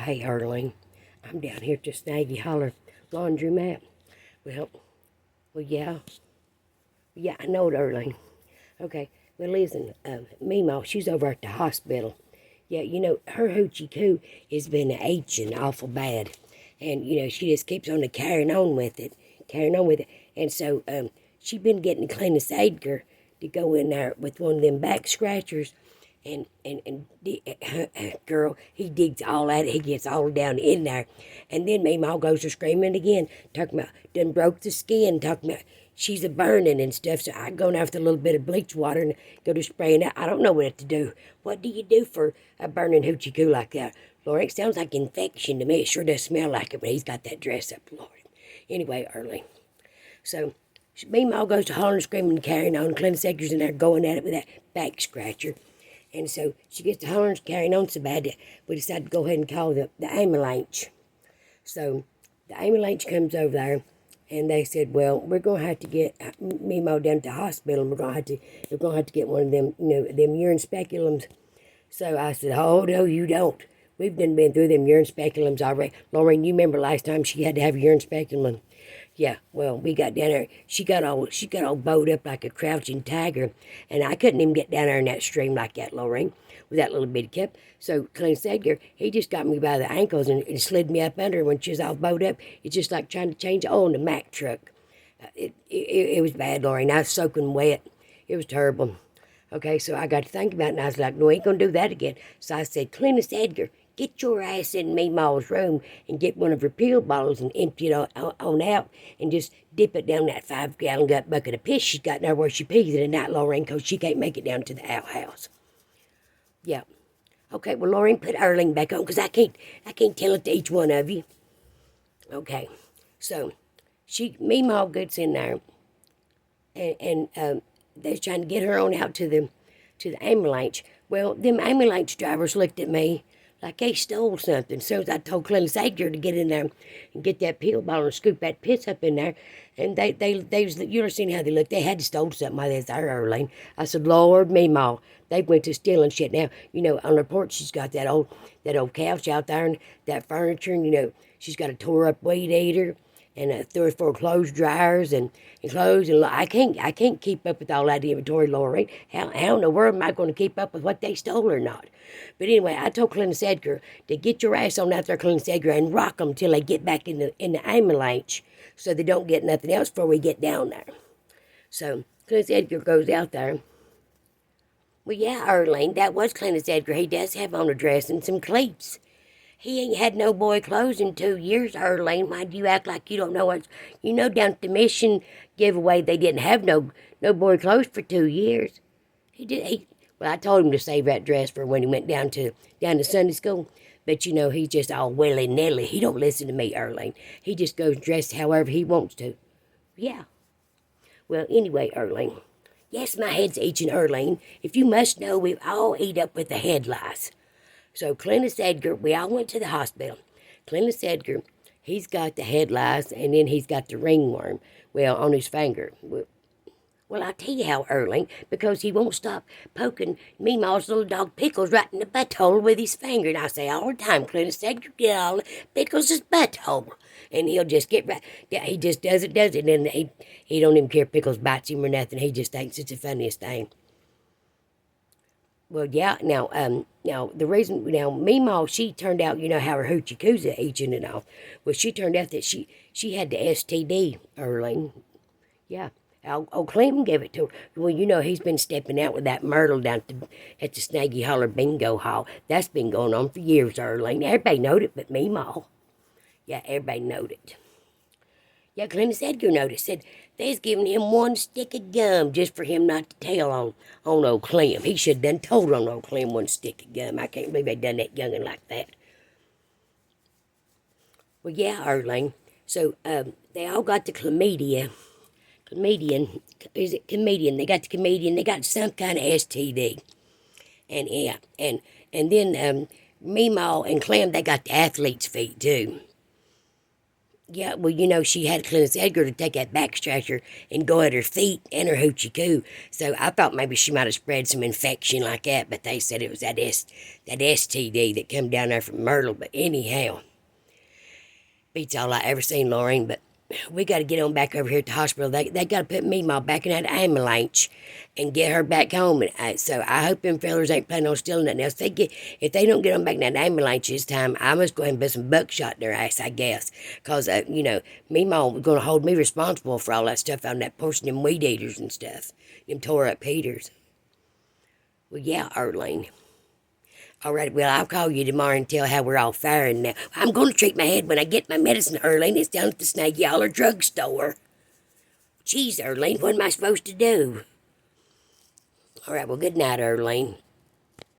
Hey, Erling, I'm down here at the Snaggy Hollar laundromat. Well, yeah, I know it, Erling. Okay, well, listen, Memaw, she's over at the hospital. Yeah, her hoochie coo has been aging awful bad. And, she just keeps on carrying on with it. And so, she been getting Cletus Edgar to go in there with one of them back scratchers. Girl, he digs all at it. He gets all down in there. And then Memaw goes to screaming again, talking about done broke the skin, talking about she's a burning and stuff. So I go now with a little bit of bleach water and go to spraying it. I don't know what to do. What do you do for a burning hoochie coo like that? Lord, it sounds like infection to me. It sure does smell like it, but he's got that dress up, Lord. Anyway, early. So Memaw goes to hollering, screaming, and carrying on. Cletus Edgar's in there going at it with that back scratcher. And so she gets to hollering, carrying on so bad that we decided to go ahead and call the ambulance. So the ambulance comes over there, and they said, "Well, we're gonna have to get Memaw down to the hospital. And we're gonna have to get one of them, them urine speculums." So I said, "Oh no, you don't. We've been through them urine speculums already. Lauren, you remember last time she had to have a urine speculum?" Yeah, well, we got down there. She got all bowed up like a crouching tiger, and I couldn't even get down there in that stream like that, Lorraine, with that little bitty cup. So Clint Edgar, he just got me by the ankles and slid me up under when she was all bowed up. It's just like trying to change oil in the Mack truck. It was bad, Lorraine. I was soaking wet. It was terrible. Okay, so I got to think about it, and I was like, no, I ain't going to do that again. So I said, Cletus Edgar, get your ass in Memaw's room and get one of her pill bottles and empty it on out and just dip it down that 5-gallon bucket of piss she's got there where she pees it at night, Lorraine, because she can't make it down to the outhouse. Yeah. Okay, well, Lorraine, put Erling back on because I can't tell it to each one of you. Okay, so Memaw gets in there and they're trying to get her on out to the ambulance. Well, them ambulance drivers looked at me like they stole something. So as I told Cletus Edgar to get in there and get that pill bottle and scoop that piss up in there, and they was, you ever seen how they looked? They had to stole something while they was there, Erling. I said, Lord, Memaw, they went to stealing shit. Now, on her porch she's got that old couch out there and that furniture, and she's got a tore up weed eater and 3 or 4 clothes dryers and clothes, and I can't keep up with all that inventory, Lorraine. How in the world am I going to keep up with what they stole or not? But anyway, I told Cletus Edgar to get your ass on out there, Cletus Edgar, and rock them till they get back in the ambulance, so they don't get nothing else before we get down there. So Cletus Edgar goes out there. Well, yeah, Erling, that was Cletus Edgar. He does have on a dress and some cleats. He ain't had no boy clothes in 2 years, Erling. Why do you act like you don't know what? Down at the mission giveaway, they didn't have no boy clothes for 2 years. Well, I told him to save that dress for when he went down to Sunday school. But, he's just all willy-nilly. He don't listen to me, Erling. He just goes dressed however he wants to. Yeah. Well, anyway, Erling. Yes, my head's itching, Erling. If you must know, we've all eat up with the head lice. So Cletus Edgar, we all went to the hospital. Cletus Edgar, he's got the head lice, and then he's got the ringworm, on his finger. Well, I'll tell you how, Erling, because he won't stop poking Memaw's little dog Pickles right in the butthole with his finger. And I say all the time, Cletus Edgar, get all Pickles' butthole. And he'll just get right. Yeah, he just does it. And he don't even care if Pickles bites him or nothing. He just thinks it's the funniest thing. Well, yeah, now, the reason, Memaw, she turned out, how her hoochie coo's aging and all. Well, she turned out that she had the STD, Erling. Yeah. Old Clinton gave it to her. Well, he's been stepping out with that myrtle down at the Snaggy Hollar bingo hall. That's been going on for years, Erling. Everybody knowed it but Memaw. Yeah, everybody knowed it. Yeah, Cletus Edgar noticed. Said they's giving him 1 stick of gum just for him not to tell on old Clem. He should have done told on old Clem 1 stick of gum. I can't believe they done that youngin' like that. Well, yeah, Erling. So, they all got the chlamydia. Comedian. They got the comedian. They got some kind of STD. And, yeah, and then Memaw and Clem, they got the athlete's feet, too. Yeah, well, she had Clarence Edgar to take that back scratcher and go at her feet and her hoochie coo. So I thought maybe she might have spread some infection like that, but they said it was that STD that come down there from Myrtle. But anyhow, beats all I ever seen, Lorraine. But we got to get on back over here at the hospital. They got to put Memaw back in that ambulance and get her back home. And so I hope them fellers ain't planning on stealing nothing else. If they don't get them back in that ambulance this time, I must go ahead and put some buckshot in their ass, I guess. Because, Memaw was going to hold me responsible for all that stuff on that portion of them weed eaters and stuff. Them tore up heaters. Well, yeah, Arlene. All right, well, I'll call you tomorrow and tell how we're all faring now. I'm going to treat my head when I get my medicine, Arlene. It's down at the Snake Hollar drugstore. Jeez, Arlene, what am I supposed to do? All right, well, good night, Arlene.